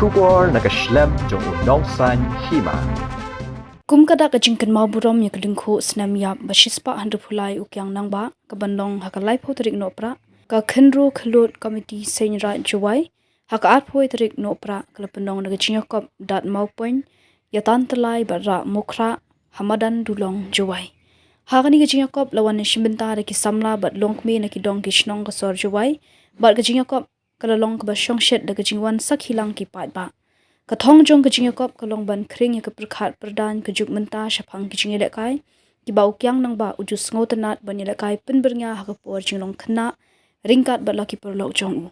Shubor naga Snem jong unong san Hima. Kum kada ka Kynmaw Burom yak Lyngkhuh Snem yap bashispa handupulai u Kiang Nangbah ka Pynlong hakalai potrik nopra ka khenru khalut committee Tynrai juwai haka arphoi trik nopra ka Pynlong naga Jingïalehkai dat mau point yatan telai bara mukra hamadan dulong juwai hagani ka Jingïalehkai lawan shimbenta ki samla bat longmi na ki dong ki shnong ka sor juwai bat ka Jingïalehkai ka long ka basong shet daga jingwan sak hilang ki pat ba Kathong jong Jingïalehkai kalong ban kring ya keperkhat perdan kejuk menta syapang Jingïalehkai ki bau Kiang Nangbah ujus ngotenat Jingïalehkai penbernya hakapor jinglong kena ringkat bat laki perlok jong u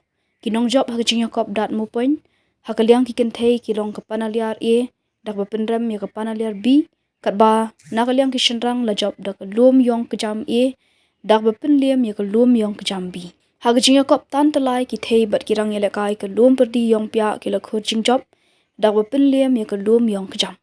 kinong job Jingïalehkai dat mu point hakaliang ki kenthei ki long kapanaliar e dak ba pendram ya kapanaliar b kat ba nakaliang ki shenrang la job dak lum yong kejam e dak ba penliem ya lum yong kejam b Jingïalehkai tan telai ki thei bat kirang Jingïalehkai ke lum perdi yong pia ki la khur jing job dak ba penliem ya lum yong kejam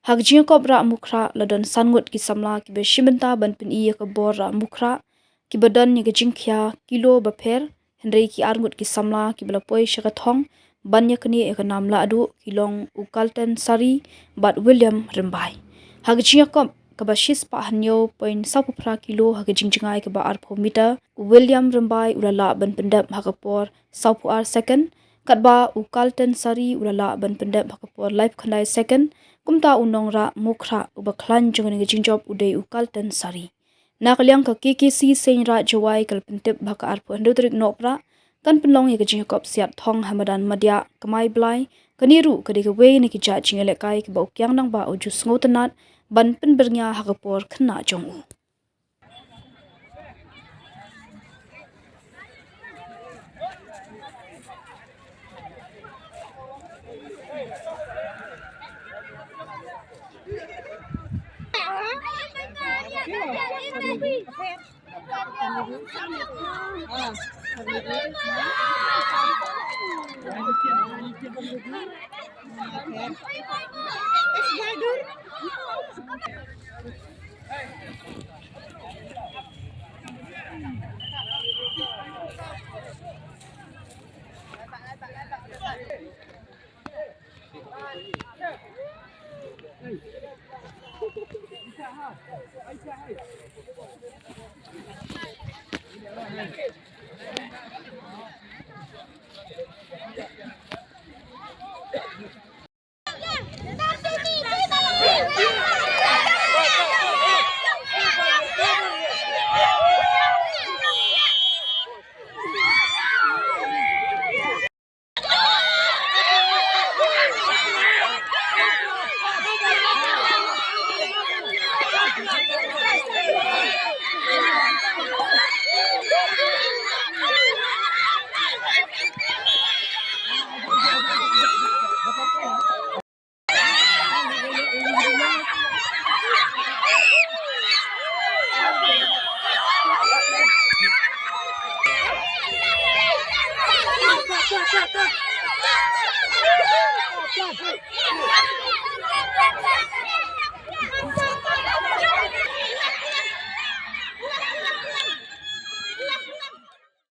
Jingïalehkai ra mukra ladon sangut ki samla ki be shimenta ban pen i ya ka bor ra mukra ki badan ya jingkhia kilo ba pher henrei ki arngut ki samla ki bela poi shakathong ban ya kni e ka namla adu ki long ukalten sari bat William rimbai Jingïalehkai ka ba shis pa hanyo point sapupra kilo jingjingai ka ba arpho meter William rimbai ulala ban pendap hakapor sapu ar second katba ukalten sari ulala ban pendap hakapor live khandai second kumta unong ra mukra uba klan jungani jingjob udei ukalten sari nakaliang ka KKC Tynrai jawai kal pentep baka arpo hendotrik nopra kan Pynlong ya Jingïalehkai siat thong hamadan madya kamai blai kaniru kadi ka wei ni ki ja Jingïalehkai ki bau Kiang Nangbah ujus ngotenat ban penbernya hakapor kena jong u